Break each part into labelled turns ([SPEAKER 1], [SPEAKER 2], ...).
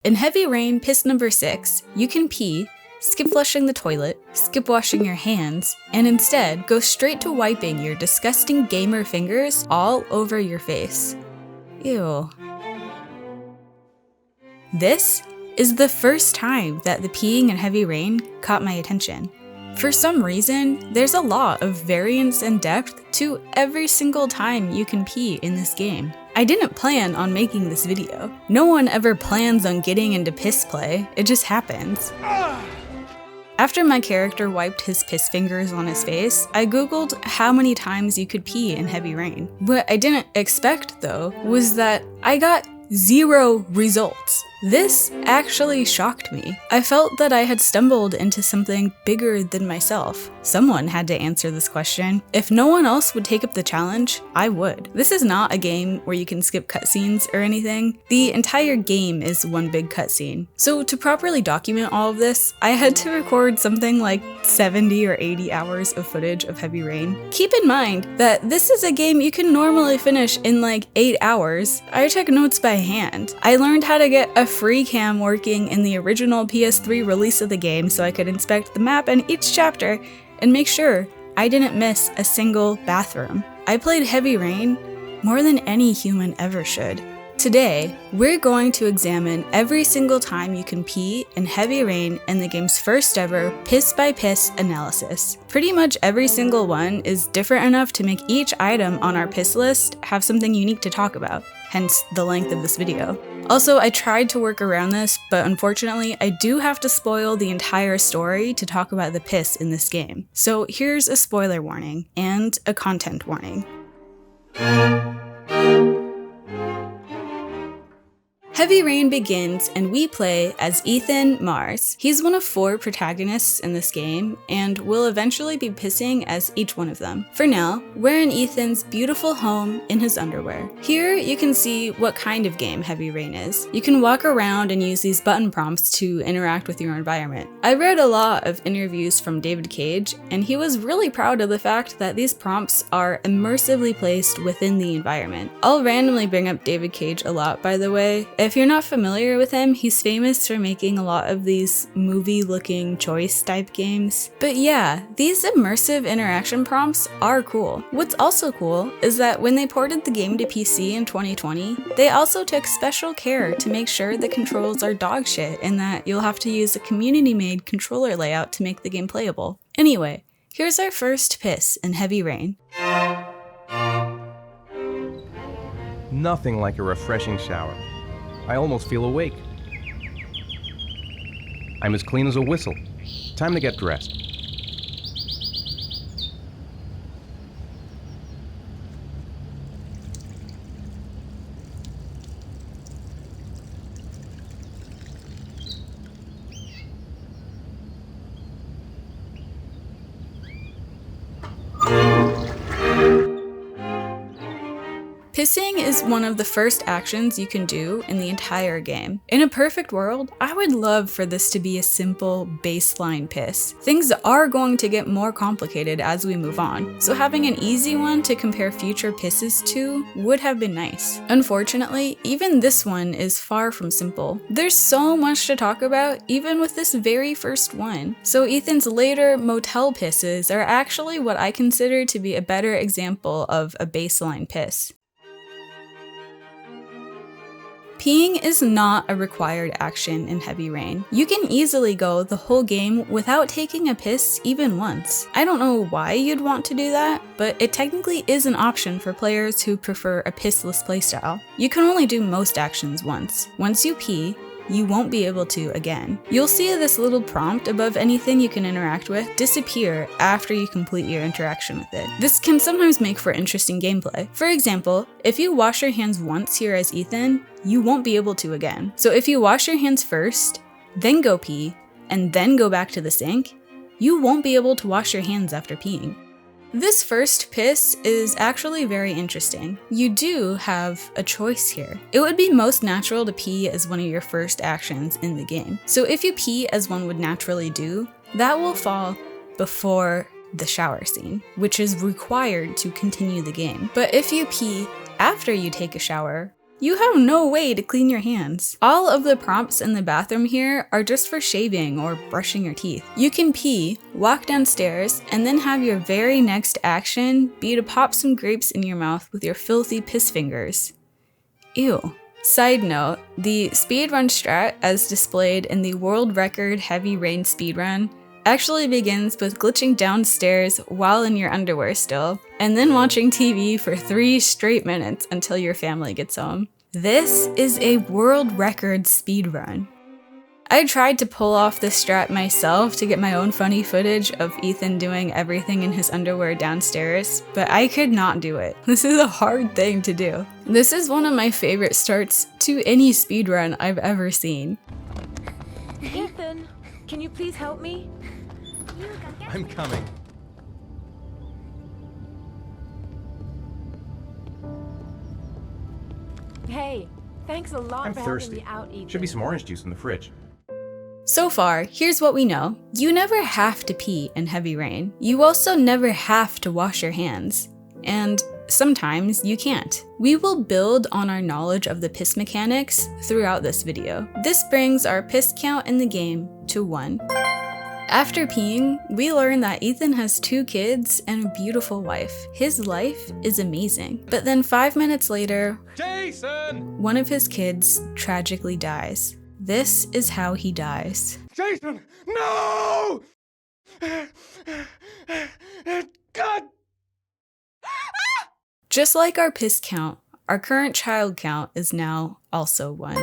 [SPEAKER 1] In Heavy Rain, piss number 6, you can pee, skip flushing the toilet, skip washing your hands, and instead go straight to wiping your disgusting gamer fingers all over your face. Ew. This is the first time that the peeing in Heavy Rain caught my attention. For some reason, there's a lot of variance and depth to every single time you can pee in this game. I didn't plan on making this video. No one ever plans on getting into piss play, it just happens. After my character wiped his piss fingers on his face, I googled how many times you could pee in Heavy Rain. What I didn't expect though was that I got 0 results. This actually shocked me. I felt that I had stumbled into something bigger than myself. Someone had to answer this question. If no one else would take up the challenge, I would. This is not a game where you can skip cutscenes or anything. The entire game is one big cutscene. So to properly document all of this, I had to record something like 70 or 80 hours of footage of Heavy Rain. Keep in mind that this is a game you can normally finish in like 8 hours. I took notes by hand. I learned how to get a free cam working in the original PS3 release of the game so I could inspect the map and each chapter and make sure I didn't miss a single bathroom. I played Heavy Rain more than any human ever should. Today, we're going to examine every single time you can pee in Heavy Rain in the game's first ever piss by piss analysis. Pretty much every single one is different enough to make each item on our piss list have something unique to talk about, hence the length of this video. Also, I tried to work around this, but unfortunately, I do have to spoil the entire story to talk about the piss in this game. So here's a spoiler warning and a content warning. Heavy Rain begins and we play as Ethan Mars. He's one of 4 protagonists in this game and will eventually be pissing as each one of them. For now, we're in Ethan's beautiful home in his underwear. Here you can see what kind of game Heavy Rain is. You can walk around and use these button prompts to interact with your environment. I read a lot of interviews from David Cage and he was really proud of the fact that these prompts are immersively placed within the environment. I'll randomly bring up David Cage a lot, by the way. If you're not familiar with him, he's famous for making a lot of these movie-looking choice type games. But yeah, these immersive interaction prompts are cool. What's also cool is that when they ported the game to PC in 2020, they also took special care to make sure the controls are dog shit and that you'll have to use a community-made controller layout to make the game playable. Anyway, here's our first piss in Heavy Rain.
[SPEAKER 2] Nothing like a refreshing shower. I almost feel awake. I'm as clean as a whistle. Time to get dressed.
[SPEAKER 1] Pissing is one of the first actions you can do in the entire game. In a perfect world, I would love for this to be a simple baseline piss. Things are going to get more complicated as we move on, so having an easy one to compare future pisses to would have been nice. Unfortunately, even this one is far from simple. There's so much to talk about even with this very first one. So Ethan's later Motel pisses are actually what I consider to be a better example of a baseline piss. Peeing is not a required action in Heavy Rain. You can easily go the whole game without taking a piss even once. I don't know why you'd want to do that, but it technically is an option for players who prefer a pissless playstyle. You can only do most actions once. Once you pee, you won't be able to again. You'll see this little prompt above anything you can interact with disappear after you complete your interaction with it. This can sometimes make for interesting gameplay. For example, if you wash your hands once here as Ethan, you won't be able to again. So if you wash your hands first, then go pee, and then go back to the sink, you won't be able to wash your hands after peeing. This first piss is actually very interesting. You do have a choice here. It would be most natural to pee as one of your first actions in the game. So if you pee as one would naturally do, that will fall before the shower scene, which is required to continue the game. But if you pee after you take a shower, You have no way to clean your hands. All of the prompts in the bathroom here are just for shaving or brushing your teeth. You can pee, walk downstairs, and then have your very next action be to pop some grapes in your mouth with your filthy piss fingers. Ew. Side note, the speedrun strat as displayed in the world record heavy rain speedrun actually begins with glitching downstairs while in your underwear still, and then watching TV for 3 straight minutes until your family gets home. This is a world record speedrun. I tried to pull off this strat myself to get my own funny footage of Ethan doing everything in his underwear downstairs, but I could not do it. This is a hard thing to do. This is one of my favorite starts to any speedrun I've ever seen.
[SPEAKER 3] Ethan, can you please help me?
[SPEAKER 2] I'm coming.
[SPEAKER 3] Hey, thanks a lot
[SPEAKER 2] I'm
[SPEAKER 3] for
[SPEAKER 2] thirsty.
[SPEAKER 3] helping me out, Ethan.
[SPEAKER 2] Should be some orange juice in the fridge.
[SPEAKER 1] So far, here's what we know. You never have to pee in heavy rain. You also never have to wash your hands. And sometimes you can't. We will build on our knowledge of the piss mechanics throughout this video. This brings our piss count in the game to 1. After peeing, we learn that Ethan has 2 kids and a beautiful wife. His life is amazing. But then 5 minutes later,
[SPEAKER 2] Jason!
[SPEAKER 1] one of his kids tragically dies. This is how he dies.
[SPEAKER 2] Jason! No! God!
[SPEAKER 1] Just like our piss count, our current child count is now also 1.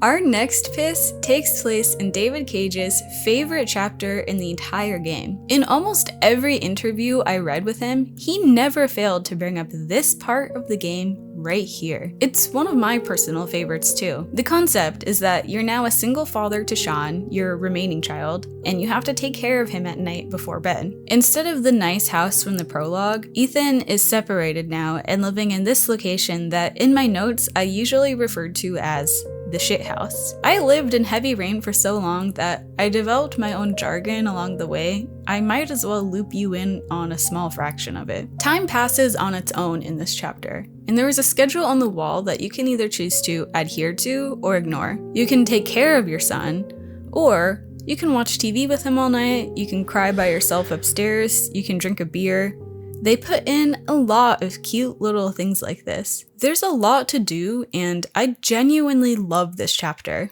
[SPEAKER 1] Our next piss takes place in David Cage's favorite chapter in the entire game. In almost every interview I read with him, he never failed to bring up this part of the game right here. It's one of my personal favorites too. The concept is that you're now a single father to Sean, your remaining child, and you have to take care of him at night before bed. Instead of the nice house from the prologue, Ethan is separated now and living in this location that in my notes I usually referred to as the shithouse. I lived in heavy rain for so long that I developed my own jargon along the way. I might as well loop you in on a small fraction of it. Time passes on its own in this chapter, and there is a schedule on the wall that you can either choose to adhere to or ignore. You can take care of your son, or you can watch TV with him all night, you can cry by yourself upstairs, you can drink a beer. They put in a lot of cute little things like this. There's a lot to do, and I genuinely love this chapter.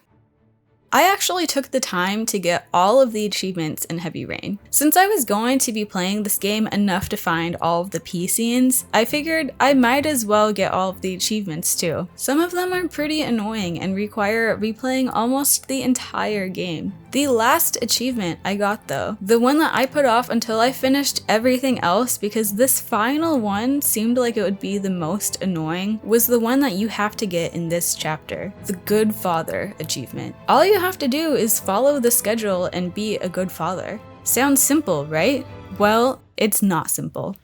[SPEAKER 1] I actually took the time to get all of the achievements in Heavy Rain. Since I was going to be playing this game enough to find all of the P scenes, I figured I might as well get all of the achievements too. Some of them are pretty annoying and require replaying almost the entire game. The last achievement I got though, the one that I put off until I finished everything else because this final one seemed like it would be the most annoying, was the one that you have to get in this chapter, the Good Father achievement. All you have to do is follow the schedule and be a good father. Sounds simple, right? Well, it's not simple.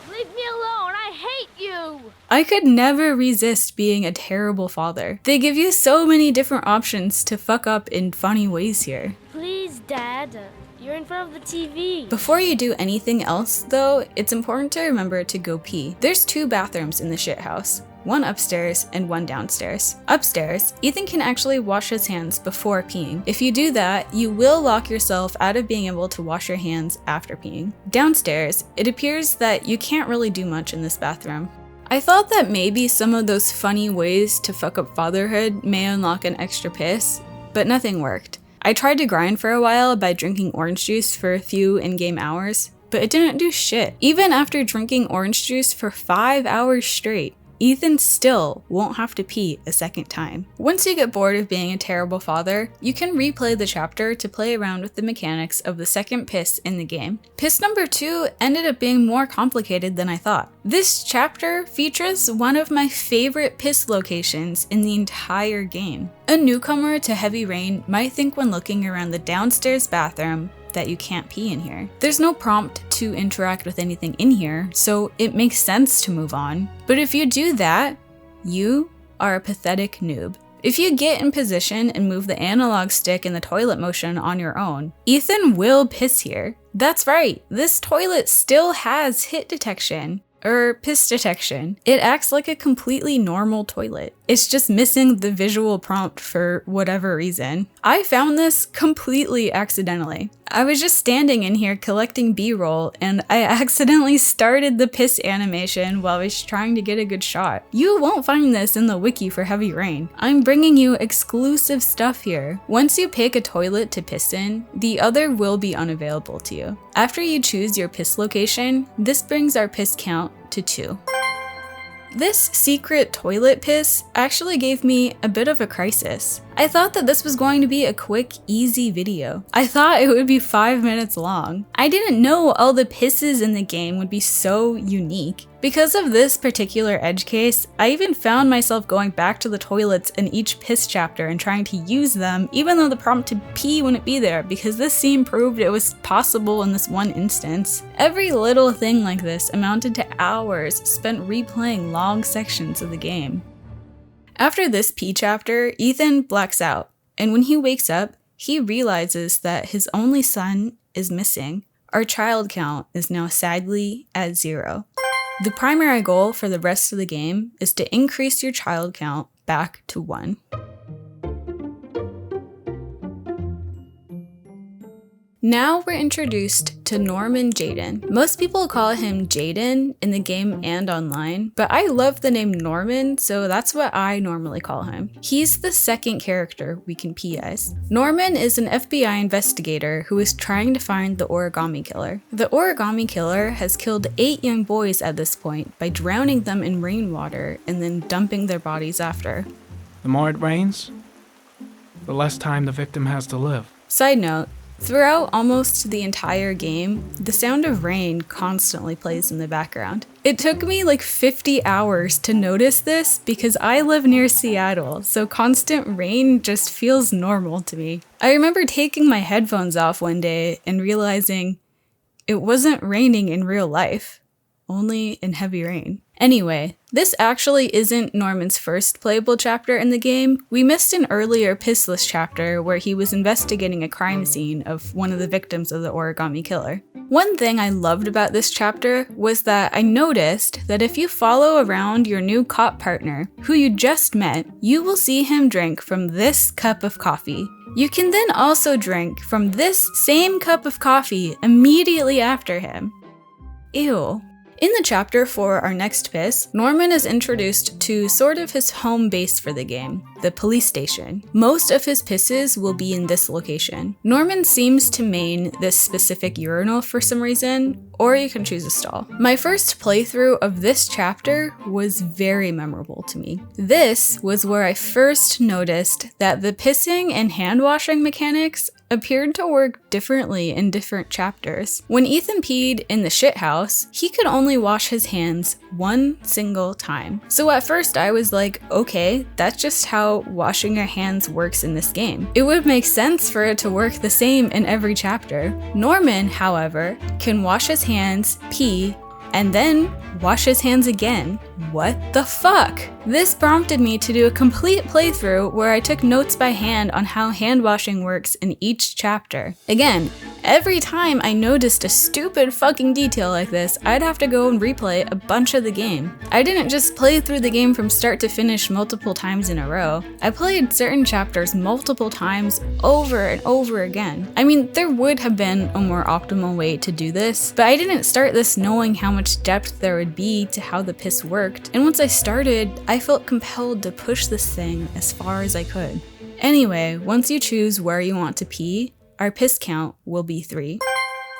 [SPEAKER 4] Leave me alone, I hate you!
[SPEAKER 1] I could never resist being a terrible father. They give you so many different options to fuck up in funny ways here.
[SPEAKER 4] Please, Dad. You're in front of the TV.
[SPEAKER 1] Before you do anything else, though, it's important to remember to go pee. There's 2 bathrooms in the shithouse. One upstairs and one downstairs. Upstairs, Ethan can actually wash his hands before peeing. If you do that, you will lock yourself out of being able to wash your hands after peeing. Downstairs, it appears that you can't really do much in this bathroom. I thought that maybe some of those funny ways to fuck up fatherhood may unlock an extra piss, but nothing worked. I tried to grind for a while by drinking orange juice for a few in-game hours, but it didn't do shit. Even after drinking orange juice for 5 hours straight, Ethan still won't have to pee a second time. Once you get bored of being a terrible father, you can replay the chapter to play around with the mechanics of the second piss in the game. Piss number 2 ended up being more complicated than I thought. This chapter features one of my favorite piss locations in the entire game. A newcomer to Heavy Rain might think when looking around the downstairs bathroom that you can't pee in here. There's no prompt to interact with anything in here, so it makes sense to move on. But if you do that, you are a pathetic noob. If you get in position and move the analog stick in the toilet motion on your own, Ethan will piss here. That's right, this toilet still has hit detection. Piss detection. It acts like a completely normal toilet. It's just missing the visual prompt for whatever reason. I found this completely accidentally. I was just standing in here collecting B-roll and I accidentally started the piss animation while I was trying to get a good shot. You won't find this in the wiki for Heavy Rain. I'm bringing you exclusive stuff here. Once you pick a toilet to piss in, the other will be unavailable to you. After you choose your piss location, this brings our piss count to 2. This secret toilet piss actually gave me a bit of a crisis. I thought that this was going to be a quick, easy video. I thought it would be 5 minutes long. I didn't know all the pisses in the game would be so unique. Because of this particular edge case, I even found myself going back to the toilets in each piss chapter and trying to use them, even though the prompt to pee wouldn't be there, because this scene proved it was possible in this one instance. Every little thing like this amounted to hours spent replaying long sections of the game. After this pee chapter, Ethan blacks out, and when he wakes up, he realizes that his only son is missing. Our child count is now sadly at 0. The primary goal for the rest of the game is to increase your child count back to 1. Now we're introduced to Norman Jaden. Most people call him Jaden in the game and online, but I love the name Norman, so that's what I normally call him. He's the second character we can pee as. Norman is an FBI investigator who is trying to find the origami killer. The origami killer has killed 8 young boys at this point by drowning them in rainwater and then dumping their bodies after.
[SPEAKER 5] The more it rains, the less time the victim has to live.
[SPEAKER 1] Side note, throughout almost the entire game, the sound of rain constantly plays in the background. It took me like 50 hours to notice this because I live near Seattle, so constant rain just feels normal to me. I remember taking my headphones off one day and realizing it wasn't raining in real life, only in Heavy Rain. Anyway, this actually isn't Norman's first playable chapter in the game. We missed an earlier pissless chapter where he was investigating a crime scene of one of the victims of the origami killer. One thing I loved about this chapter was that I noticed that if you follow around your new cop partner, who you just met, you will see him drink from this cup of coffee. You can then also drink from this same cup of coffee immediately after him. Ew. In the chapter for our next piss, Norman is introduced to sort of his home base for the game, the police station. Most of his pisses will be in this location. Norman seems to main this specific urinal for some reason, or you can choose a stall. My first playthrough of this chapter was very memorable to me. This was where I first noticed that the pissing and hand washing mechanics appeared to work differently in different chapters. When Ethan peed in the shit house, he could only wash his hands one single time. So at first I was like, okay, that's just how washing your hands works in this game. It would make sense for it to work the same in every chapter. Norman, however, can wash his hands, pee, and then wash his hands again. What the fuck? This prompted me to do a complete playthrough where I took notes by hand on how hand washing works in each chapter. Again, every time I noticed a stupid fucking detail like this, I'd have to go and replay a bunch of the game. I didn't just play through the game from start to finish multiple times in a row. I played certain chapters multiple times over and over again. I mean, there would have been a more optimal way to do this, but I didn't start this knowing how much depth there would be to how the piss worked, and once I started, I felt compelled to push this thing as far as I could. Anyway, once you choose where you want to pee, our piss count will be 3.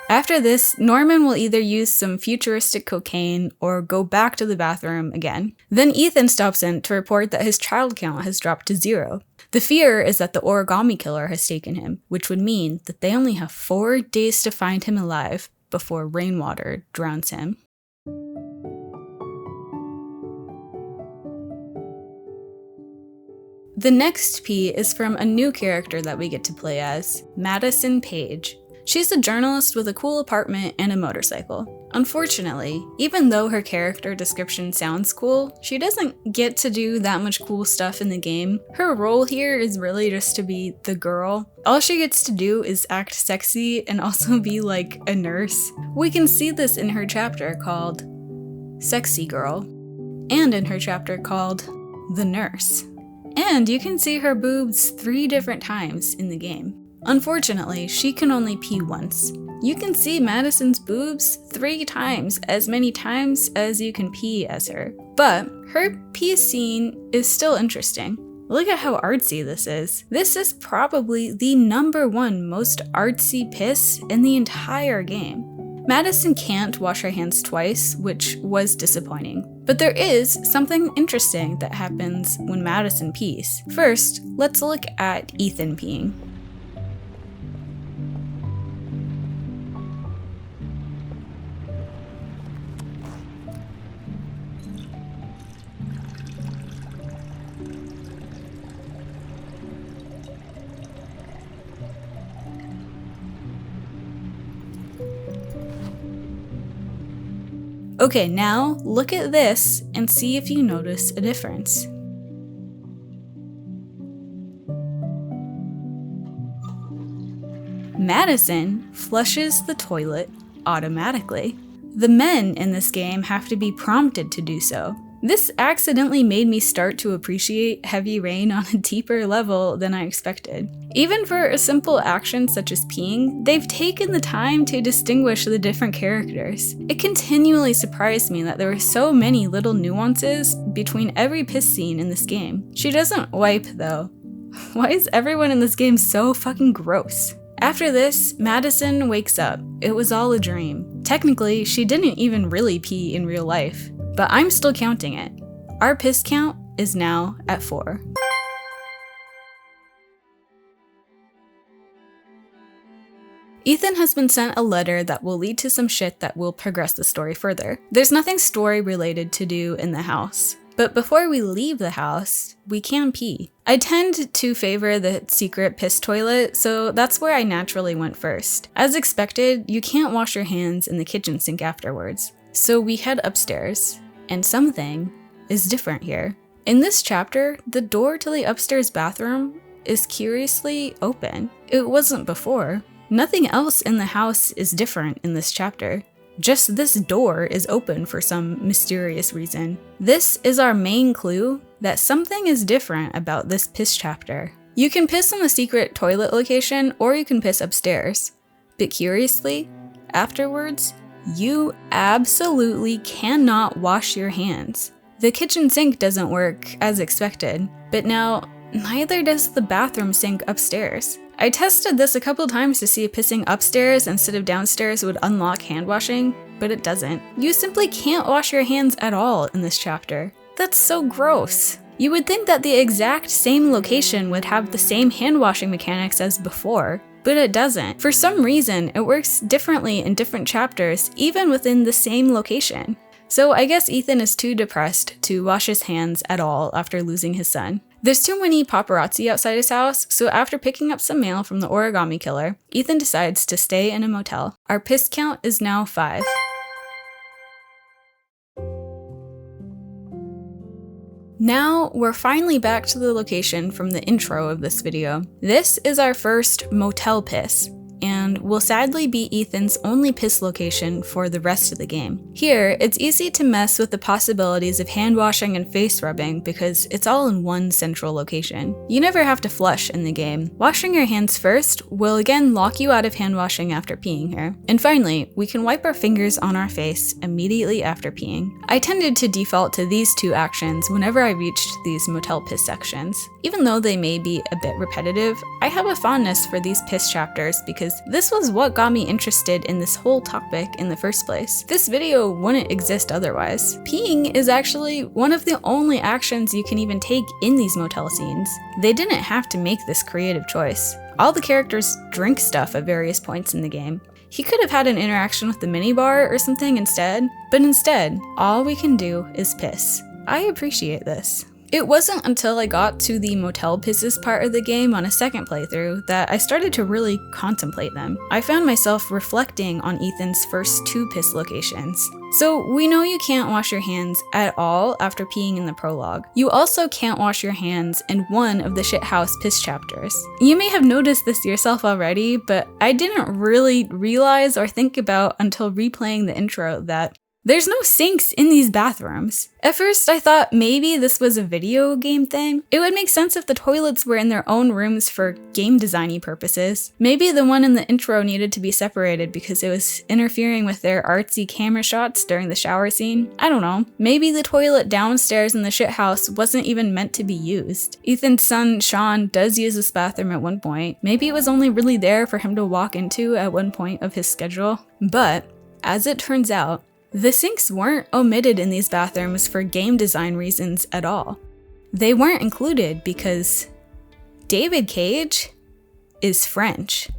[SPEAKER 1] After this, Norman will either use some futuristic cocaine or go back to the bathroom again. Then Ethan stops in to report that his child count has dropped to 0. The fear is that the origami killer has taken him, which would mean that they only have 4 days to find him alive before rainwater drowns him. The next P is from a new character that we get to play as, Madison Page. She's a journalist with a cool apartment and a motorcycle. Unfortunately, even though her character description sounds cool, she doesn't get to do that much cool stuff in the game. Her role here is really just to be the girl. All she gets to do is act sexy and also be like a nurse. We can see this in her chapter called Sexy Girl, and in her chapter called The Nurse. And you can see her boobs 3 different times in the game. Unfortunately, she can only pee once. You can see Madison's boobs 3 times as many times as you can pee as her. But her pee scene is still interesting. Look at how artsy this is. This is probably the #1 most artsy piss in the entire game. Madison can't wash her hands twice, which was disappointing. But there is something interesting that happens when Madison pees. First, let's look at Ethan peeing. Okay, now look at this and see if you notice a difference. Madison flushes the toilet automatically. The men in this game have to be prompted to do so. This accidentally made me start to appreciate Heavy Rain on a deeper level than I expected. Even for a simple action such as peeing, they've taken the time to distinguish the different characters. It continually surprised me that there were so many little nuances between every piss scene in this game. She doesn't wipe though. Why is everyone in this game so fucking gross? After this, Madison wakes up. It was all a dream. Technically, she didn't even really pee in real life, but I'm still counting it. Our piss count is now at 4. Ethan has been sent a letter that will lead to some shit that will progress the story further. There's nothing story related to do in the house. But before we leave the house, we can pee. I tend to favor the secret piss toilet, so that's where I naturally went first. As expected, you can't wash your hands in the kitchen sink afterwards. So we head upstairs, and something is different here. In this chapter, the door to the upstairs bathroom is curiously open. It wasn't before. Nothing else in the house is different in this chapter. Just this door is open for some mysterious reason. This is our main clue that something is different about this piss chapter. You can piss in the secret toilet location, or you can piss upstairs. But curiously, afterwards, you absolutely cannot wash your hands. The kitchen sink doesn't work as expected, but now neither does the bathroom sink upstairs. I tested this a couple times to see if pissing upstairs instead of downstairs would unlock hand washing, but it doesn't. You simply can't wash your hands at all in this chapter. That's so gross. You would think that the exact same location would have the same hand washing mechanics as before, but it doesn't. For some reason, it works differently in different chapters, even within the same location. So I guess Ethan is too depressed to wash his hands at all after losing his son. There's too many paparazzi outside his house, so after picking up some mail from the origami killer, Ethan decides to stay in a motel. Our piss count is now 5. Now, we're finally back to the location from the intro of this video. This is our first motel piss, and will sadly be Ethan's only piss location for the rest of the game. Here, it's easy to mess with the possibilities of hand washing and face rubbing because it's all in one central location. You never have to flush in the game. Washing your hands first will again lock you out of hand washing after peeing here. And finally, we can wipe our fingers on our face immediately after peeing. I tended to default to these 2 actions whenever I reached these motel piss sections. Even though they may be a bit repetitive, I have a fondness for these piss chapters because this was what got me interested in this whole topic in the first place. This video wouldn't exist otherwise. Peeing is actually one of the only actions you can even take in these motel scenes. They didn't have to make this creative choice. All the characters drink stuff at various points in the game. He could have had an interaction with the minibar or something instead, but instead, all we can do is piss. I appreciate this. It wasn't until I got to the Motel pisses part of the game on a second playthrough that I started to really contemplate them. I found myself reflecting on Ethan's first 2 piss locations. So we know you can't wash your hands at all after peeing in the prologue. You also can't wash your hands in one of the shithouse piss chapters. You may have noticed this yourself already, but I didn't really realize or think about until replaying the intro that there's no sinks in these bathrooms. At first, I thought maybe this was a video game thing. It would make sense if the toilets were in their own rooms for game designy purposes. Maybe the one in the intro needed to be separated because it was interfering with their artsy camera shots during the shower scene. I don't know. Maybe the toilet downstairs in the shithouse wasn't even meant to be used. Ethan's son, Sean, does use this bathroom at one point. Maybe it was only really there for him to walk into at one point of his schedule. But, as it turns out, the sinks weren't omitted in these bathrooms for game design reasons at all. They weren't included because David Cage is French.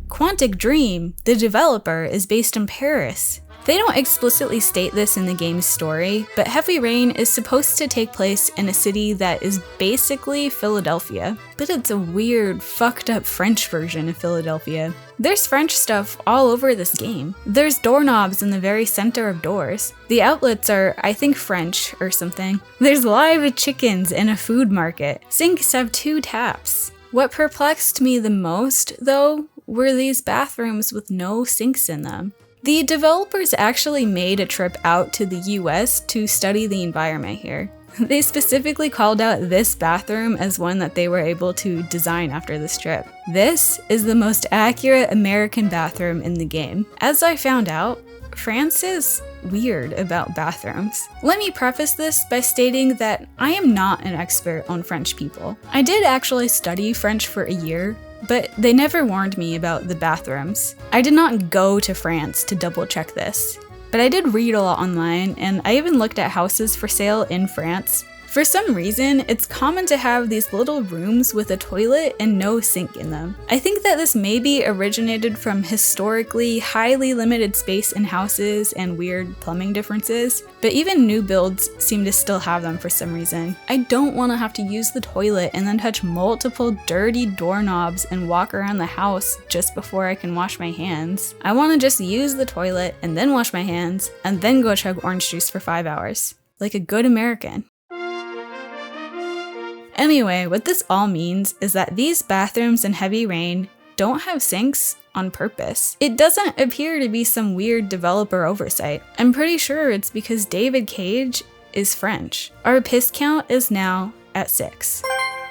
[SPEAKER 1] Quantic Dream, the developer, is based in Paris. They don't explicitly state this in the game's story, but Heavy Rain is supposed to take place in a city that is basically Philadelphia, but it's a weird, fucked up French version of Philadelphia. There's French stuff all over this game. There's doorknobs in the very center of doors. The outlets are, I think, French or something. There's live chickens in a food market. Sinks have 2 taps. What perplexed me the most, though, were these bathrooms with no sinks in them. The developers actually made a trip out to the US to study the environment here. They specifically called out this bathroom as one that they were able to design after this trip. This is the most accurate American bathroom in the game. As I found out, France is weird about bathrooms. Let me preface this by stating that I am not an expert on French people. I did actually study French for a year, but they never warned me about the bathrooms. I did not go to France to double check this, but I did read a lot online, and I even looked at houses for sale in France. For some reason, it's common to have these little rooms with a toilet and no sink in them. I think that this maybe originated from historically highly limited space in houses and weird plumbing differences, but even new builds seem to still have them for some reason. I don't want to have to use the toilet and then touch multiple dirty doorknobs and walk around the house just before I can wash my hands. I want to just use the toilet and then wash my hands and then go chug orange juice for 5 hours, like a good American. Anyway, what this all means is that these bathrooms in Heavy Rain don't have sinks on purpose. It doesn't appear to be some weird developer oversight. I'm pretty sure it's because David Cage is French. Our piss count is now at 6.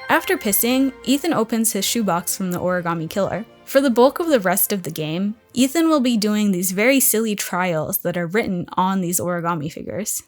[SPEAKER 1] After pissing, Ethan opens his shoebox from the origami killer. For the bulk of the rest of the game, Ethan will be doing these very silly trials that are written on these origami figures.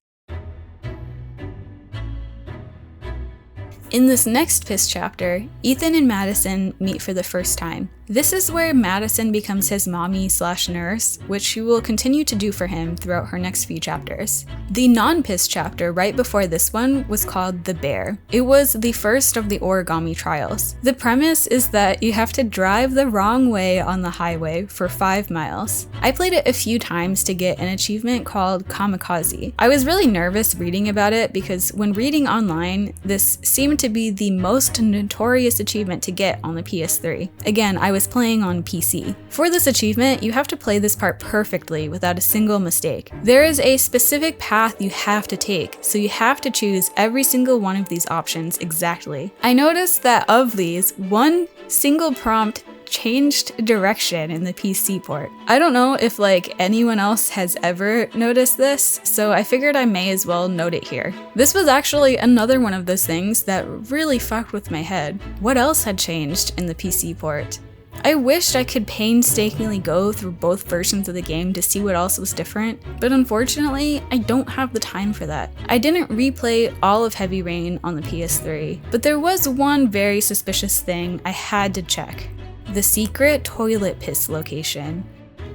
[SPEAKER 1] In this next piss chapter, Ethan and Madison meet for the first time. This is where Madison becomes his mommy/nurse, which she will continue to do for him throughout her next few chapters. The non-piss chapter right before this one was called The Bear. It was the first of the origami trials. The premise is that you have to drive the wrong way on the highway for 5 miles. I played it a few times to get an achievement called Kamikaze. I was really nervous reading about it because when reading online, this seemed to be the most notorious achievement to get on the PS3. Again, I was playing on PC. For this achievement, you have to play this part perfectly without a single mistake. There is a specific path you have to take, so you have to choose every single one of these options exactly. I noticed that of these, one single prompt changed direction in the PC port. I don't know if anyone else has ever noticed this, so I figured I may as well note it here. This was actually another one of those things that really fucked with my head. What else had changed in the PC port? I wished I could painstakingly go through both versions of the game to see what else was different, but unfortunately, I don't have the time for that. I didn't replay all of Heavy Rain on the PS3, but there was one very suspicious thing I had to check. The secret toilet piss location.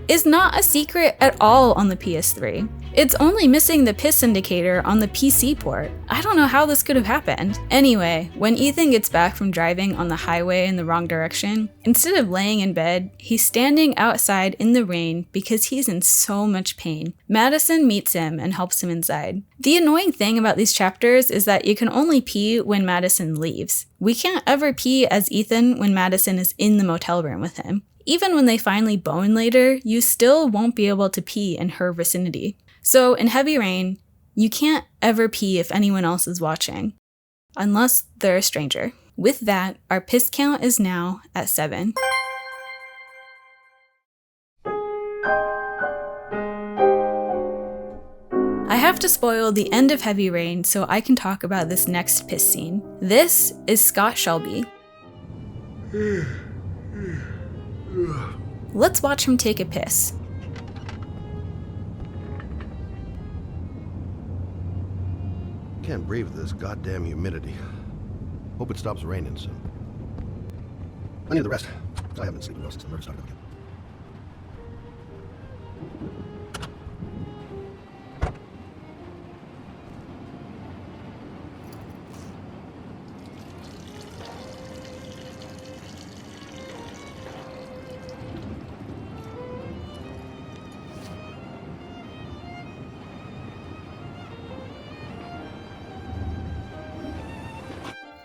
[SPEAKER 1] is not a secret at all on the PS3. It's only missing the piss indicator on the PC port. I don't know how this could have happened. Anyway, when Ethan gets back from driving on the highway in the wrong direction, instead of laying in bed, he's standing outside in the rain because he's in so much pain. Madison meets him and helps him inside. The annoying thing about these chapters is that you can only pee when Madison leaves. We can't ever pee as Ethan when Madison is in the motel room with him. Even when they finally bone later, you still won't be able to pee in her vicinity. So in Heavy Rain, you can't ever pee if anyone else is watching, unless they're a stranger. With that, our piss count is now at 7. I have to spoil the end of Heavy Rain so I can talk about this next piss scene. This is Scott Shelby. Let's watch him take a piss.
[SPEAKER 6] Can't breathe this goddamn humidity. Hope it stops raining soon. I need the rest. I haven't been sleeping well since the murder started again.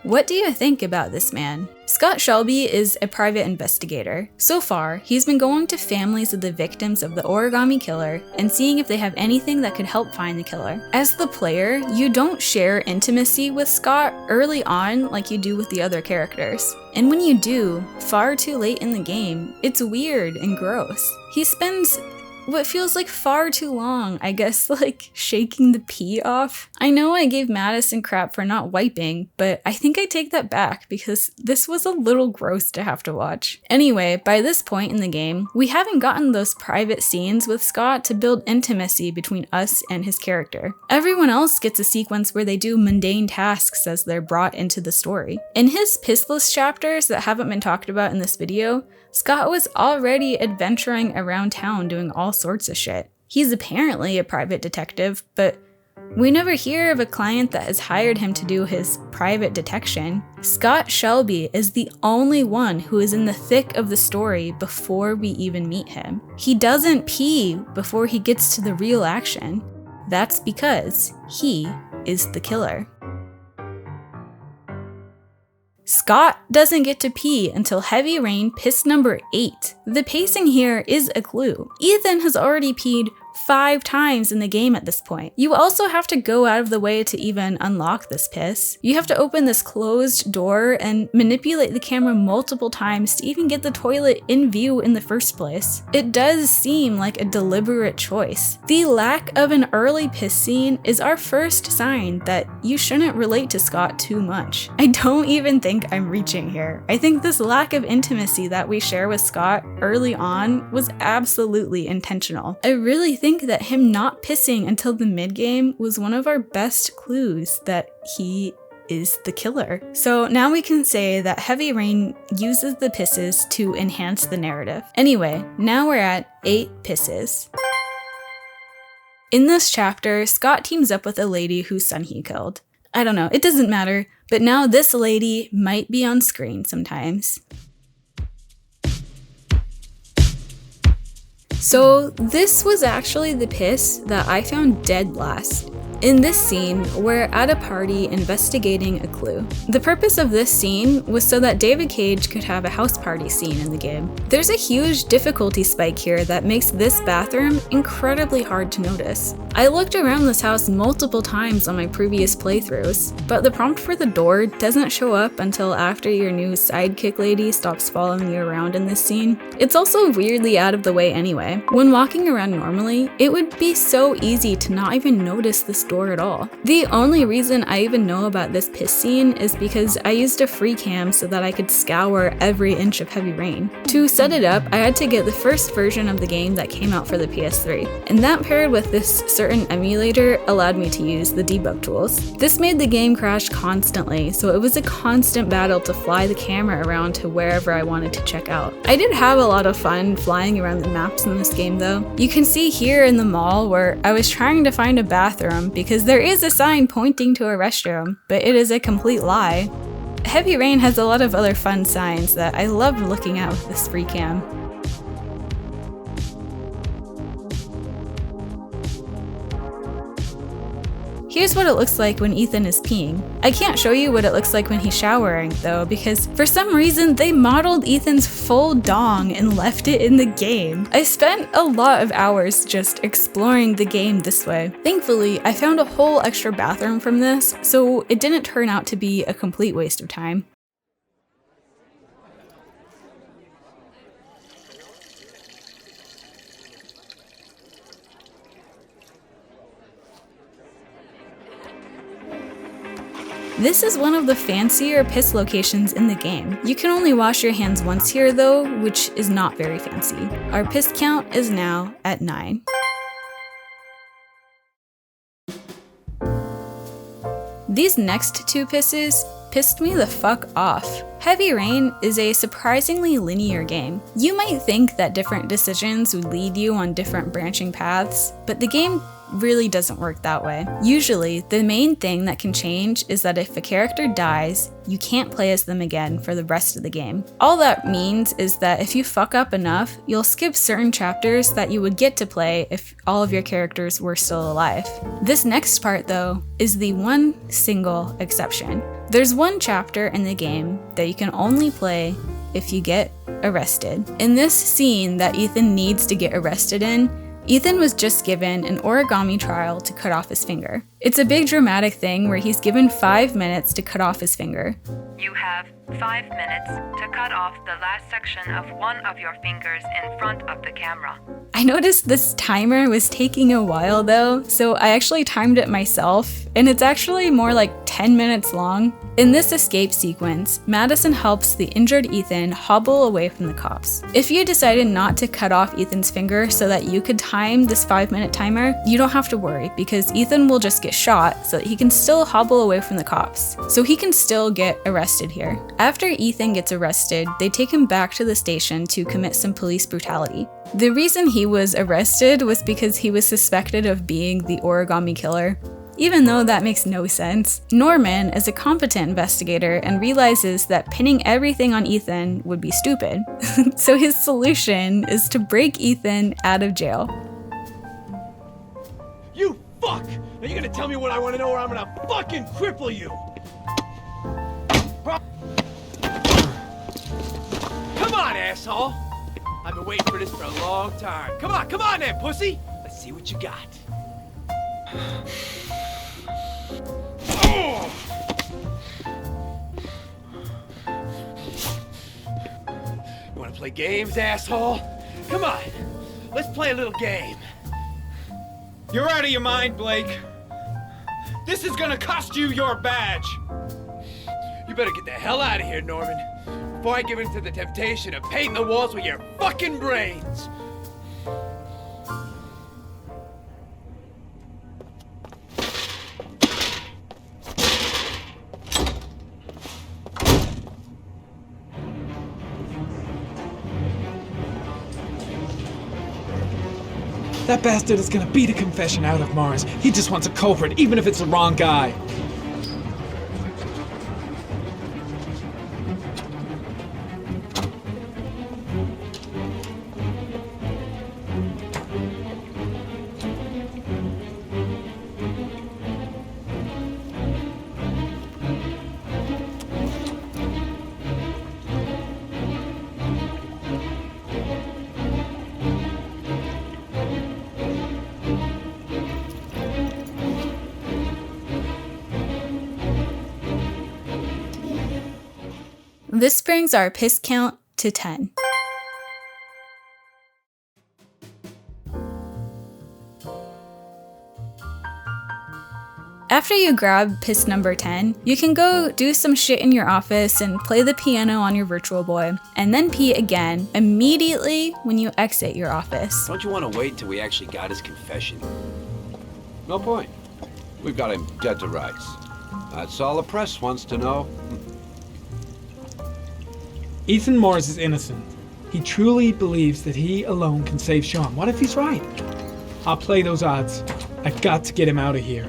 [SPEAKER 1] What do you think about this man? Scott Shelby is a private investigator. So far, he's been going to families of the victims of the origami killer and seeing if they have anything that could help find the killer. As the player, you don't share intimacy with Scott early on like you do with the other characters. And when you do, far too late in the game, it's weird and gross. He spends what feels like far too long, I guess, like shaking the pee off. I know I gave Madison crap for not wiping, but I think I take that back because this was a little gross to have to watch. Anyway, by this point in the game, we haven't gotten those private scenes with Scott to build intimacy between us and his character. Everyone else gets a sequence where they do mundane tasks as they're brought into the story. In his pissless chapters that haven't been talked about in this video, Scott was already adventuring around town doing all sorts of shit. He's apparently a private detective, but we never hear of a client that has hired him to do his private detection. Scott Shelby is the only one who is in the thick of the story before we even meet him. He doesn't pee before he gets to the real action. That's because he is the killer. Scott doesn't get to pee until Heavy Rain piss number 8. The pacing here is a clue. Ethan has already peed 5 times in the game at this point. You also have to go out of the way to even unlock this piss. You have to open this closed door and manipulate the camera multiple times to even get the toilet in view in the first place. It does seem like a deliberate choice. The lack of an early piss scene is our first sign that you shouldn't relate to Scott too much. I don't even think I'm reaching here. I think this lack of intimacy that we share with Scott early on was absolutely intentional. I really think that him not pissing until the mid-game was one of our best clues that he is the killer. So now we can say that Heavy Rain uses the pisses to enhance the narrative. Anyway, now we're at 8 pisses. In this chapter, Scott teams up with a lady whose son he killed. I don't know, it doesn't matter, but now this lady might be on screen sometimes. So this was actually the piss that I found dead last. In this scene, we're at a party investigating a clue. The purpose of this scene was so that David Cage could have a house party scene in the game. There's a huge difficulty spike here that makes this bathroom incredibly hard to notice. I looked around this house multiple times on my previous playthroughs, but the prompt for the door doesn't show up until after your new sidekick lady stops following you around in this scene. It's also weirdly out of the way anyway. When walking around normally, it would be so easy to not even notice this door door at all. The only reason I even know about this piss scene is because I used a free cam so that I could scour every inch of Heavy Rain. To set it up, I had to get the first version of the game that came out for the PS3, and that paired with this certain emulator allowed me to use the debug tools. This made the game crash constantly, so it was a constant battle to fly the camera around to wherever I wanted to check out. I did have a lot of fun flying around the maps in this game though. You can see here in the mall where I was trying to find a bathroom because there is a sign pointing to a restroom, but it is a complete lie. Heavy Rain has a lot of other fun signs that I loved looking at with this free cam. Here's what it looks like when Ethan is peeing. I can't show you what it looks like when he's showering though, because for some reason they modeled Ethan's full dong and left it in the game. I spent a lot of hours just exploring the game this way. Thankfully, I found a whole extra bathroom from this, so it didn't turn out to be a complete waste of time. This is one of the fancier piss locations in the game. You can only wash your hands once here though, which is not very fancy. Our piss count is now at 9. These next two pisses pissed me the fuck off. Heavy Rain is a surprisingly linear game. You might think that different decisions would lead you on different branching paths, but the game really doesn't work that way. Usually, the main thing that can change is that if a character dies, you can't play as them again for the rest of the game. All that means is that if you fuck up enough, you'll skip certain chapters that you would get to play if all of your characters were still alive. This next part, though, is the one single exception. There's one chapter in the game that you can only play if you get arrested. In this scene that Ethan needs to get arrested in, Ethan was just given an origami trial to cut off his finger. It's a big dramatic thing where he's given 5 minutes to cut off his finger.
[SPEAKER 7] You have 5 minutes to cut off the last section of one of your fingers in front of the camera.
[SPEAKER 1] I noticed this timer was taking a while though, so I actually timed it myself, and it's actually more like 10 minutes long. In this escape sequence, Madison helps the injured Ethan hobble away from the cops. If you decided not to cut off Ethan's finger so that you could time this 5-minute timer, you don't have to worry because Ethan will just get shot so that he can still hobble away from the cops. So he can still get arrested here. After Ethan gets arrested, they take him back to the station to commit some police brutality. The reason he was arrested was because he was suspected of being the origami killer. Even though that makes no sense, Norman is a competent investigator and realizes that pinning everything on Ethan would be stupid. So his solution is to break Ethan out of jail.
[SPEAKER 8] You fuck! Now you're gonna tell me what I want to know or I'm gonna fucking cripple you! Come on, asshole! I've been waiting for this for a long time. Come on then, pussy! Let's see what you got. You wanna play games, asshole? Come on, let's play a little game.
[SPEAKER 9] You're out of your mind, Blake. This is gonna cost you your badge.
[SPEAKER 8] You better get the hell out of here, Norman, before I give in to the temptation of painting the walls with your fucking brains.
[SPEAKER 9] That bastard is gonna beat a confession out of Mars. He just wants a culprit, even if it's the wrong guy.
[SPEAKER 1] This brings our piss count to 10. After you grab piss number 10, you can go do some shit in your office and play the piano on your Virtual Boy, and then pee again immediately when you exit your office.
[SPEAKER 10] Don't you want to wait till we actually got his confession? No point. We've got him dead to rights. That's all the press wants to know.
[SPEAKER 5] Ethan Morris is innocent. He truly believes that he alone can save Sean. What if he's right? I'll play those odds. I've got to get him out of here.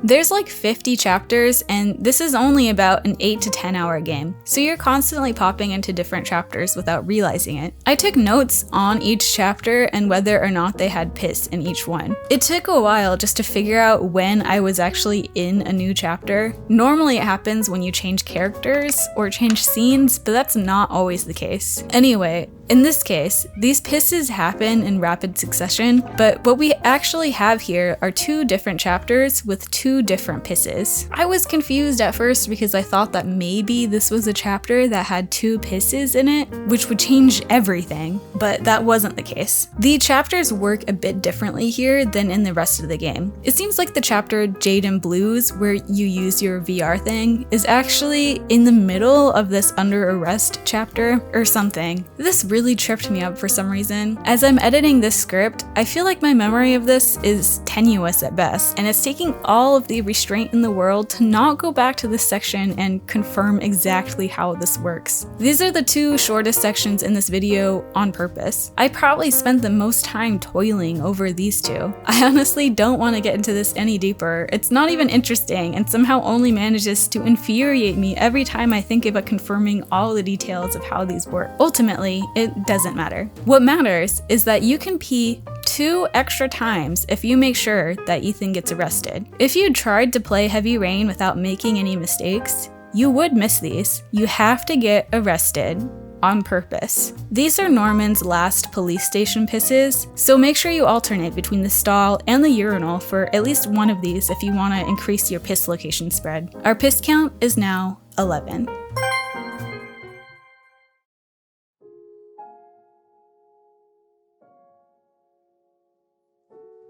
[SPEAKER 1] There's like 50 chapters, and this is only about an 8 to 10 hour game, so you're constantly popping into different chapters without realizing it. I took notes on each chapter and whether or not they had piss in each one. It took a while just to figure out when I was actually in a new chapter. Normally it happens when you change characters or change scenes, but that's not always the case. Anyway, in this case, these pisses happen in rapid succession, but what we actually have here are 2 different chapters with 2 different pisses. I was confused at first because I thought that maybe this was a chapter that had 2 pisses in it, which would change everything, but that wasn't the case. The chapters work a bit differently here than in the rest of the game. It seems like the chapter Jade and Blues, where you use your VR thing, is actually in the middle of this under arrest chapter or something. This really tripped me up for some reason. As I'm editing this script, I feel like my memory of this is tenuous at best, and it's taking all of the restraint in the world to not go back to this section and confirm exactly how this works. These are the 2 shortest sections in this video on purpose. I probably spent the most time toiling over these 2. I honestly don't want to get into this any deeper. It's not even interesting and somehow only manages to infuriate me every time I think about confirming all the details of how these work. Ultimately, it doesn't matter. What matters is that you can pee 2 extra times if you make sure that Ethan gets arrested. If you tried to play Heavy Rain without making any mistakes, you would miss these. You have to get arrested on purpose. These are Norman's last police station pisses, so make sure you alternate between the stall and the urinal for at least one of these if you want to increase your piss location spread. Our piss count is now 11.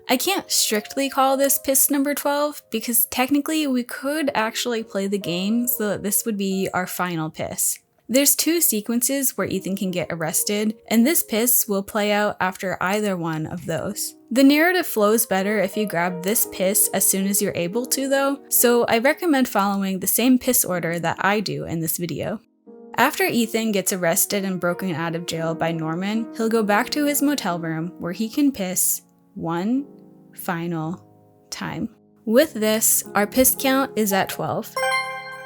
[SPEAKER 1] I can't strictly call this piss number 12 because technically we could actually play the game so that this would be our final piss. There's 2 sequences where Ethan can get arrested, and this piss will play out after either one of those. The narrative flows better if you grab this piss as soon as you're able to though, so I recommend following the same piss order that I do in this video. After Ethan gets arrested and broken out of jail by Norman, he'll go back to his motel room where he can piss 1 final time. With this, our piss count is at 12.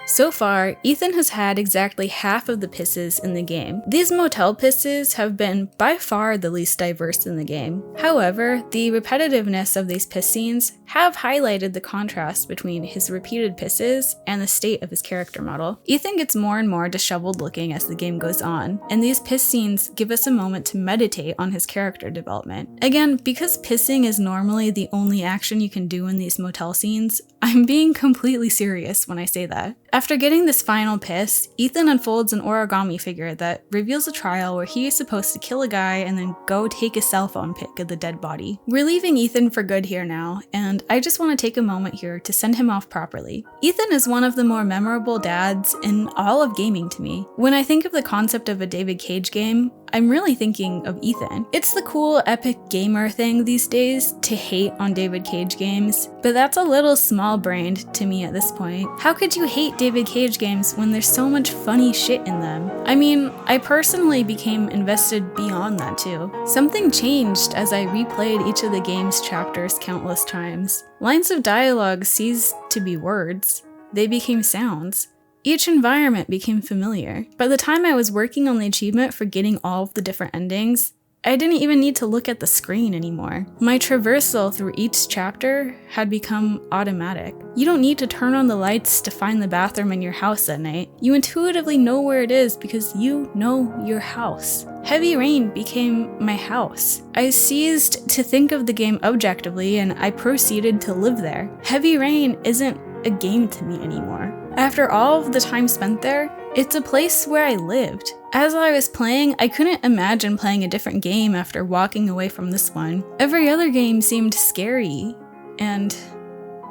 [SPEAKER 1] So far, Ethan has had exactly half of the pisses in the game. These motel pisses have been by far the least diverse in the game. However, the repetitiveness of these piss scenes have highlighted the contrast between his repeated pisses and the state of his character model. Ethan gets more and more disheveled looking as the game goes on, and these piss scenes give us a moment to meditate on his character development. Again, because pissing is normally the only action you can do in these motel scenes, I'm being completely serious when I say that. After getting this final piss, Ethan unfolds an origami figure that reveals a trial where he is supposed to kill a guy and then go take a cell phone pic of the dead body. We're leaving Ethan for good here now, and I just want to take a moment here to send him off properly. Ethan is one of the more memorable dads in all of gaming to me. When I think of the concept of a David Cage game, I'm really thinking of Ethan. It's the cool epic gamer thing these days to hate on David Cage games, but that's a little small-brained to me at this point. How could you hate David Cage games when there's so much funny shit in them? I mean, I personally became invested beyond that too. Something changed as I replayed each of the game's chapters countless times. Lines of dialogue ceased to be words. They became sounds. Each environment became familiar. By the time I was working on the achievement for getting all of the different endings, I didn't even need to look at the screen anymore. My traversal through each chapter had become automatic. You don't need to turn on the lights to find the bathroom in your house at night. You intuitively know where it is because you know your house. Heavy Rain became my house. I ceased to think of the game objectively and I proceeded to live there. Heavy Rain isn't a game to me anymore. After all of the time spent there, It's a place where I lived. As I was playing, I couldn't imagine playing a different game after walking away from this one. Every other game seemed scary and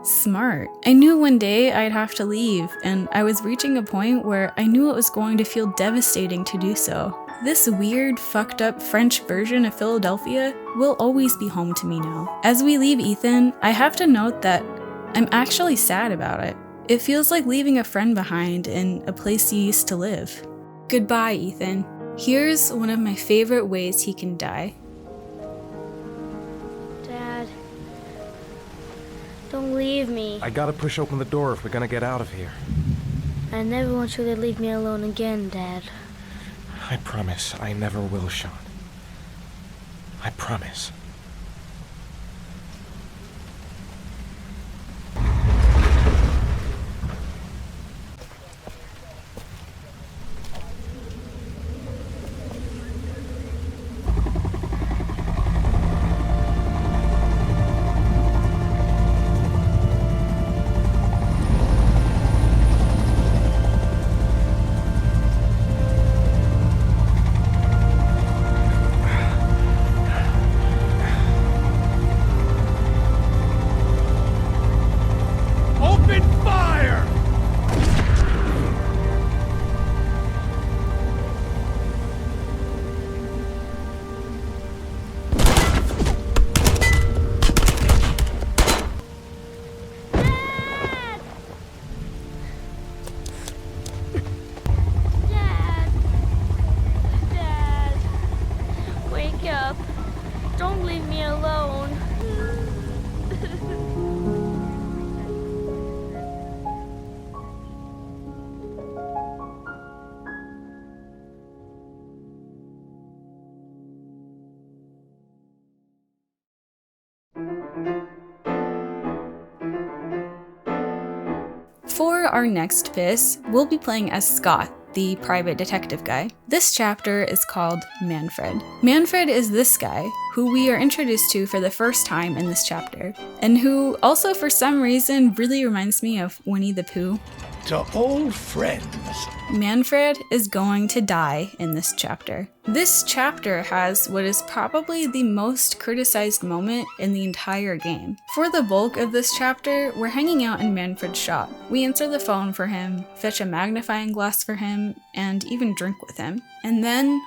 [SPEAKER 1] smart. I knew one day I'd have to leave, and I was reaching a point where I knew it was going to feel devastating to do so. This weird, fucked up French version of Philadelphia will always be home to me now. As we leave Ethan, I have to note that I'm actually sad about it. It feels like leaving a friend behind in a place you used to live. Goodbye, Ethan. Here's one of my favorite ways he can die.
[SPEAKER 4] Dad, don't leave me.
[SPEAKER 2] I gotta push open the door if we're gonna get out of here.
[SPEAKER 4] I never want you to leave me alone again, Dad.
[SPEAKER 2] I promise I never will, Sean. I promise.
[SPEAKER 8] Open fire!
[SPEAKER 4] Dad, wake up. Don't leave me alone.
[SPEAKER 1] For our next piss, we'll be playing as Scott, the private detective guy. This chapter is called Manfred. Manfred is this guy who we are introduced to for the first time in this chapter, and who also for some reason really reminds me of Winnie the Pooh.
[SPEAKER 9] To old friends.
[SPEAKER 1] Manfred is going to die in this chapter. This chapter has what is probably the most criticized moment in the entire game. For the bulk of this chapter, we're hanging out in Manfred's shop. We answer the phone for him, fetch a magnifying glass for him, and even drink with him. And then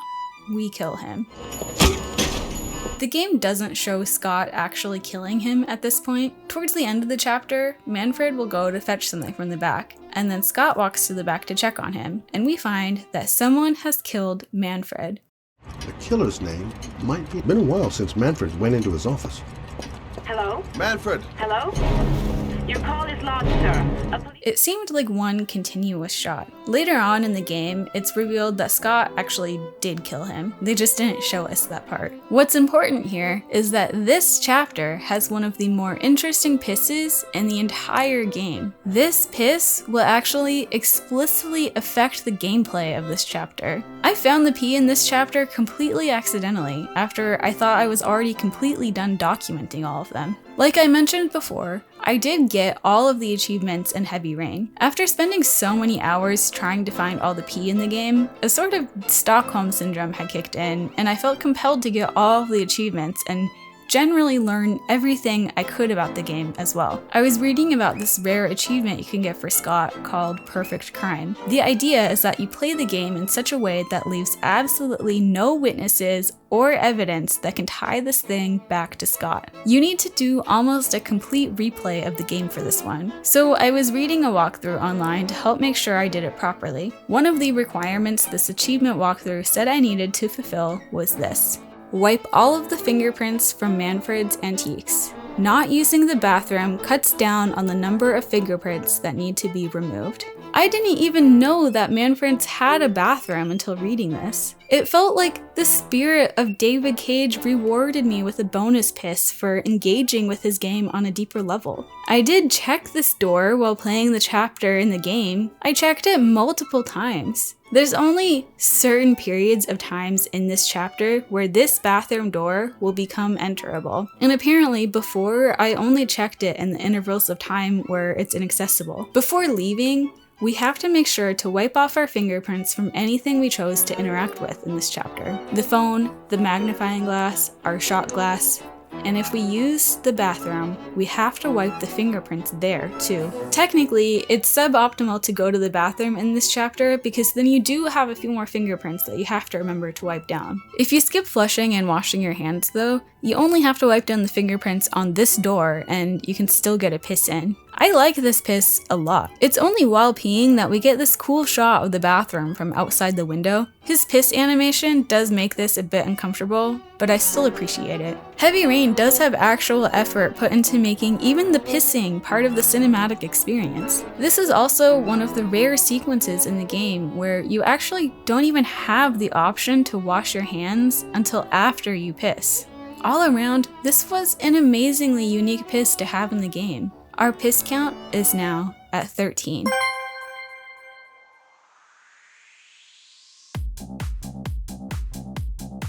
[SPEAKER 1] we kill him. The game doesn't show Scott actually killing him at this point. Towards the end of the chapter, Manfred will go to fetch something from the back, and then Scott walks to the back to check on him, and we find that someone has killed Manfred.
[SPEAKER 6] The killer's name might be... Been a while since Manfred went into his office.
[SPEAKER 11] Hello?
[SPEAKER 6] Manfred!
[SPEAKER 11] Hello? Your call is lodged, sir.
[SPEAKER 1] It seemed like one continuous shot. Later on in the game, it's revealed that Scott actually did kill him. They just didn't show us that part. What's important here is that this chapter has one of the more interesting pisses in the entire game. This piss will actually explicitly affect the gameplay of this chapter. I found the pee in this chapter completely accidentally after I thought I was already completely done documenting all of them. Like I mentioned before, I did get all of the achievements in Heavy Rain. After spending so many hours trying to find all the pee in the game, a sort of Stockholm syndrome had kicked in, and I felt compelled to get all of the achievements and generally learn everything I could about the game as well. I was reading about this rare achievement you can get for Scott called Perfect Crime. The idea is that you play the game in such a way that leaves absolutely no witnesses or evidence that can tie this thing back to Scott. You need to do almost a complete replay of the game for this one. So I was reading a walkthrough online to help make sure I did it properly. One of the requirements this achievement walkthrough said I needed to fulfill was this: wipe all of the fingerprints from Manfred's antiques. Not using the bathroom cuts down on the number of fingerprints that need to be removed. I didn't even know that Manfred's had a bathroom until reading this. It felt like the spirit of David Cage rewarded me with a bonus piss for engaging with his game on a deeper level. I did check this door while playing the chapter in the game. I checked it multiple times. There's only certain periods of times in this chapter where this bathroom door will become enterable. And apparently before, I only checked it in the intervals of time where it's inaccessible. Before leaving, we have to make sure to wipe off our fingerprints from anything we chose to interact with in this chapter. The phone, the magnifying glass, our shot glass, and if we use the bathroom, we have to wipe the fingerprints there too. Technically, it's suboptimal to go to the bathroom in this chapter because then you do have a few more fingerprints that you have to remember to wipe down. If you skip flushing and washing your hands though, you only have to wipe down the fingerprints on this door and you can still get a piss in. I like this piss a lot. It's only while peeing that we get this cool shot of the bathroom from outside the window. His piss animation does make this a bit uncomfortable, but I still appreciate it. Heavy Rain does have actual effort put into making even the pissing part of the cinematic experience. This is also one of the rare sequences in the game where you actually don't even have the option to wash your hands until after you piss. All around, this was an amazingly unique piss to have in the game. Our piss count is now at 13.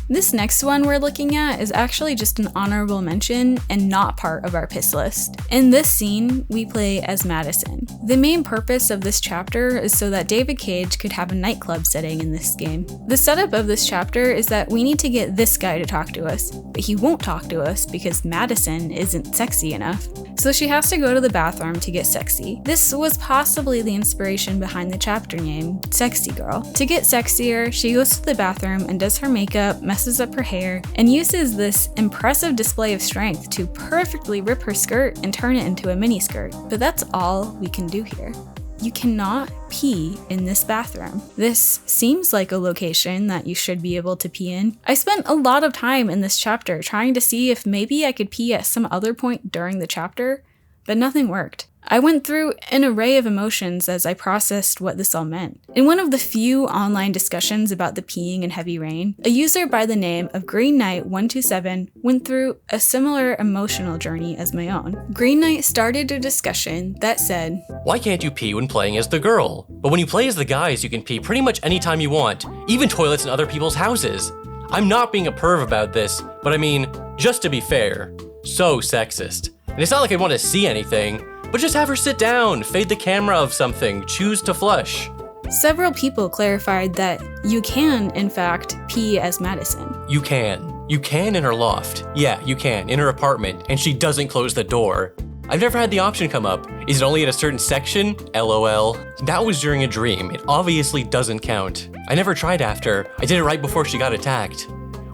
[SPEAKER 1] This next one we're looking at is actually just an honorable mention and not part of our piss list. In this scene, we play as Madison. The main purpose of this chapter is so that David Cage could have a nightclub setting in this game. The setup of this chapter is that we need to get this guy to talk to us, but he won't talk to us because Madison isn't sexy enough. So she has to go to the bathroom to get sexy. This was possibly the inspiration behind the chapter name, Sexy Girl. To get sexier, she goes to the bathroom and does her makeup, messes up her hair, and uses this impressive display of strength to perfectly rip her skirt and turn it into a mini skirt. But that's all we can do here. You cannot pee in this bathroom. This seems like a location that you should be able to pee in. I spent a lot of time in this chapter trying to see if maybe I could pee at some other point during the chapter, but nothing worked. I went through an array of emotions as I processed what this all meant. In one of the few online discussions about the peeing in Heavy Rain, a user by the name of Green Knight 127 went through a similar emotional journey as my own. Green Knight started a discussion that said,
[SPEAKER 12] "Why can't you pee when playing as the girl? But when you play as the guys, you can pee pretty much anytime you want, even toilets in other people's houses. I'm not being a perv about this, but I mean, just to be fair, so sexist. And it's not like I want to see anything, but just have her sit down, fade the camera of something, choose to flush."
[SPEAKER 1] Several people clarified that you can, in fact, pee as Madison.
[SPEAKER 12] You can. You can in her loft. Yeah, you can, in her apartment, and she doesn't close the door. I've never had the option come up. Is it only at a certain section? LOL. That was during a dream. It obviously doesn't count. I never tried after. I did it right before she got attacked.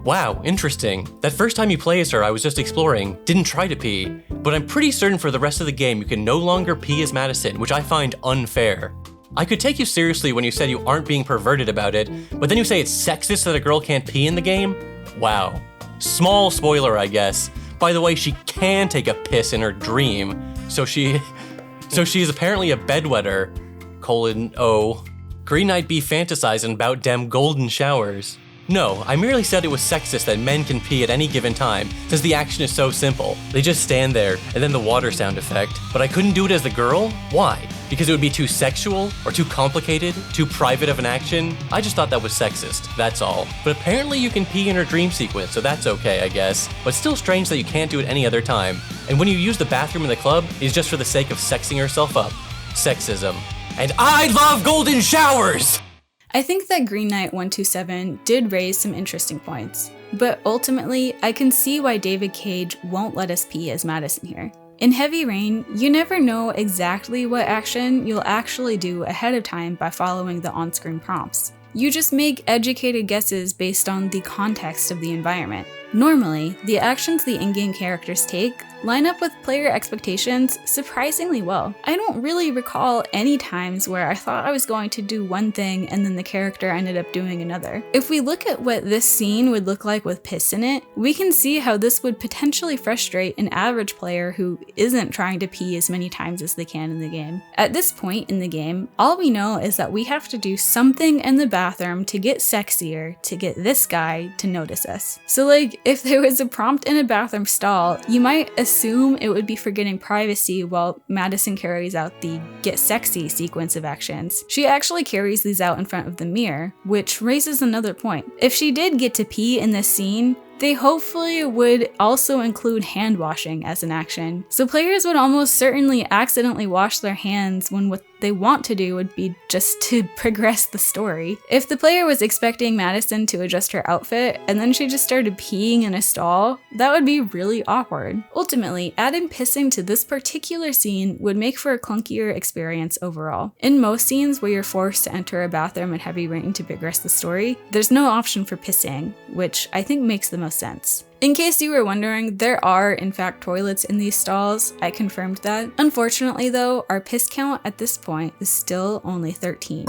[SPEAKER 12] Wow, interesting. That first time you play as her, I was just exploring, didn't try to pee, but I'm pretty certain for the rest of the game you can no longer pee as Madison, which I find unfair. I could take you seriously when you said you aren't being perverted about it, but then you say it's sexist that a girl can't pee in the game? Wow. Small spoiler, I guess. By the way, she can take a piss in her dream, so she is apparently a bedwetter, :O. Green Knight be fantasizing about dem golden showers. No, I merely said it was sexist that men can pee at any given time, since the action is so simple. They just stand there, and then the water sound effect. But I couldn't do it as the girl? Why? Because it would be too sexual, or too complicated, too private of an action? I just thought that was sexist, that's all. But apparently you can pee in her dream sequence, so that's okay, I guess. But still strange that you can't do it any other time. And when you use the bathroom in the club, it's just for the sake of sexing herself up. Sexism. And I love golden showers!
[SPEAKER 1] I think that Green Knight 127 did raise some interesting points, but ultimately, I can see why David Cage won't let us pee as Madison here. In Heavy Rain, you never know exactly what action you'll actually do ahead of time by following the on-screen prompts. You just make educated guesses based on the context of the environment. Normally, the actions the in-game characters take line up with player expectations surprisingly well. I don't really recall any times where I thought I was going to do one thing and then the character ended up doing another. If we look at what this scene would look like with piss in it, we can see how this would potentially frustrate an average player who isn't trying to pee as many times as they can in the game. At this point in the game, all we know is that we have to do something in the bathroom to get sexier to get this guy to notice us. So like, if there was a prompt in a bathroom stall, you might assume it would be for getting privacy while Madison carries out the get sexy sequence of actions. She actually carries these out in front of the mirror, which raises another point. If she did get to pee in this scene, they hopefully would also include hand washing as an action. So players would almost certainly accidentally wash their hands when what they want to do would be just to progress the story. If the player was expecting Madison to adjust her outfit and then she just started peeing in a stall, that would be really awkward. Ultimately, adding pissing to this particular scene would make for a clunkier experience overall. In most scenes where you're forced to enter a bathroom in Heavy Rain to progress the story, there's no option for pissing, which I think makes the most sense. In case you were wondering, there are in fact toilets in these stalls. I confirmed that. Unfortunately though, our piss count at this point is still only 13.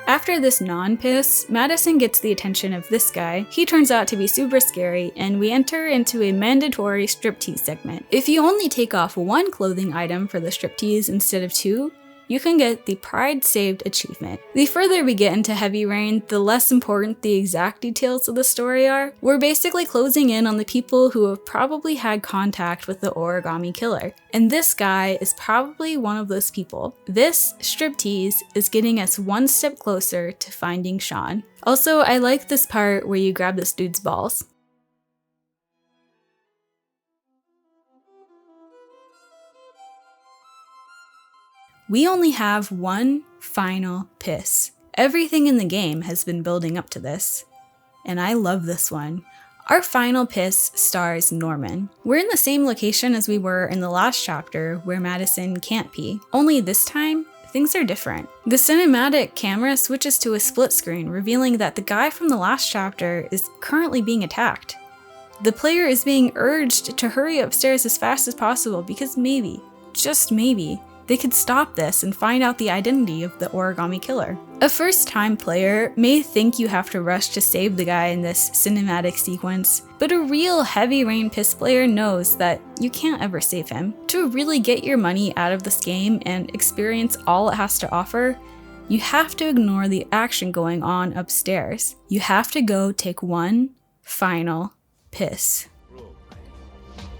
[SPEAKER 1] After this non-piss, Madison gets the attention of this guy. He turns out to be super scary, and we enter into a mandatory striptease segment. If you only take off one clothing item for the striptease instead of 2, you can get the Pride Saved achievement. The further we get into Heavy Rain, the less important the exact details of the story are. We're basically closing in on the people who have probably had contact with the origami killer. And this guy is probably one of those people. This striptease is getting us one step closer to finding Sean. Also, I like this part where you grab this dude's balls. We only have one final piss. Everything in the game has been building up to this, and I love this one. Our final piss stars Norman. We're in the same location as we were in the last chapter where Madison can't pee, only this time, things are different. The cinematic camera switches to a split screen, revealing that the guy from the last chapter is currently being attacked. The player is being urged to hurry upstairs as fast as possible because maybe, just maybe, they could stop this and find out the identity of the origami killer. A first-time player may think you have to rush to save the guy in this cinematic sequence, but a real Heavy Rain piss player knows that you can't ever save him. To really get your money out of this game and experience all it has to offer, you have to ignore the action going on upstairs. You have to go take one final piss.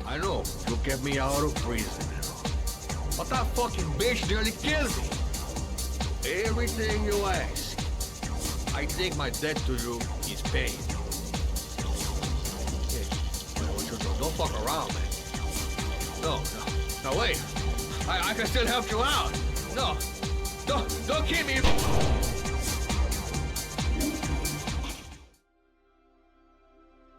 [SPEAKER 13] I know you'll get me out of prison. But that fucking bitch nearly killed me. Everything you ask. I think my debt to you is paid. Don't fuck around, man. No, wait. I can still help you out. No, don't kill me.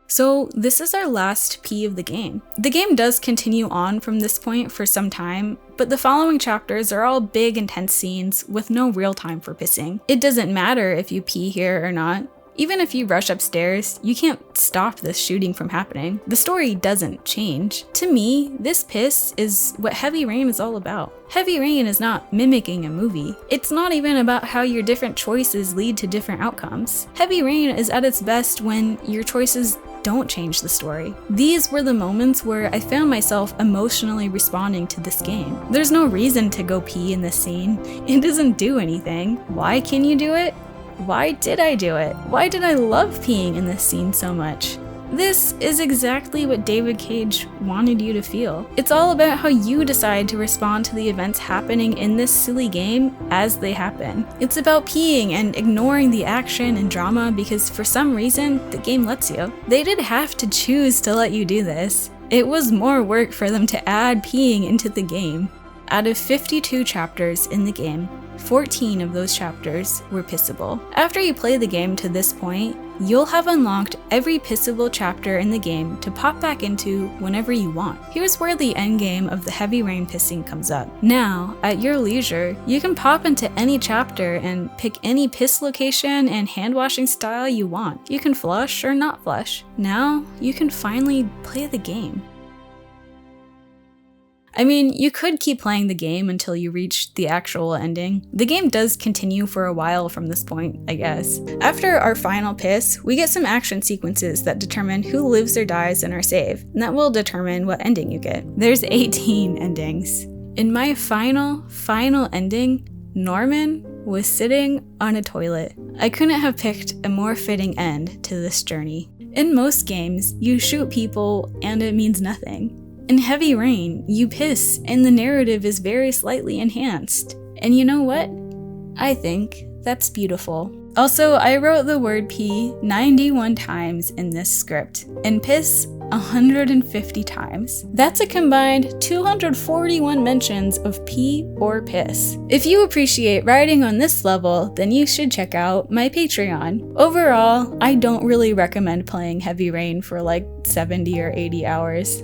[SPEAKER 1] So this is our last P of the game. The game does continue on from this point for some time, but the following chapters are all big intense scenes with no real time for pissing. It doesn't matter if you pee here or not. Even if you rush upstairs, you can't stop this shooting from happening. The story doesn't change. To me, this piss is what Heavy Rain is all about. Heavy Rain is not mimicking a movie. It's not even about how your different choices lead to different outcomes. Heavy Rain is at its best when your choices don't change the story. These were the moments where I found myself emotionally responding to this game. There's no reason to go pee in this scene. It doesn't do anything. Why can you do it? Why did I do it? Why did I love peeing in this scene so much? This is exactly what David Cage wanted you to feel. It's all about how you decide to respond to the events happening in this silly game as they happen. It's about peeing and ignoring the action and drama because for some reason, the game lets you. They did have to choose to let you do this. It was more work for them to add peeing into the game. Out of 52 chapters in the game, 14 of those chapters were pissable. After you play the game to this point, you'll have unlocked every pissable chapter in the game to pop back into whenever you want. Here's where the endgame of the Heavy Rain pissing comes up. Now, at your leisure, you can pop into any chapter and pick any piss location and hand washing style you want. You can flush or not flush. Now, you can finally play the game. I mean, you could keep playing the game until you reach the actual ending. The game does continue for a while from this point, I guess. After our final piss, we get some action sequences that determine who lives or dies in our save, and that will determine what ending you get. There's 18 endings. In my final ending, Norman was sitting on a toilet. I couldn't have picked a more fitting end to this journey. In most games, you shoot people and it means nothing. In Heavy Rain, you piss and the narrative is very slightly enhanced. And you know what? I think that's beautiful. Also, I wrote the word pee 91 times in this script, and piss 150 times. That's a combined 241 mentions of pee or piss. If you appreciate riding on this level, then you should check out my Patreon. Overall, I don't really recommend playing Heavy Rain for like 70 or 80 hours.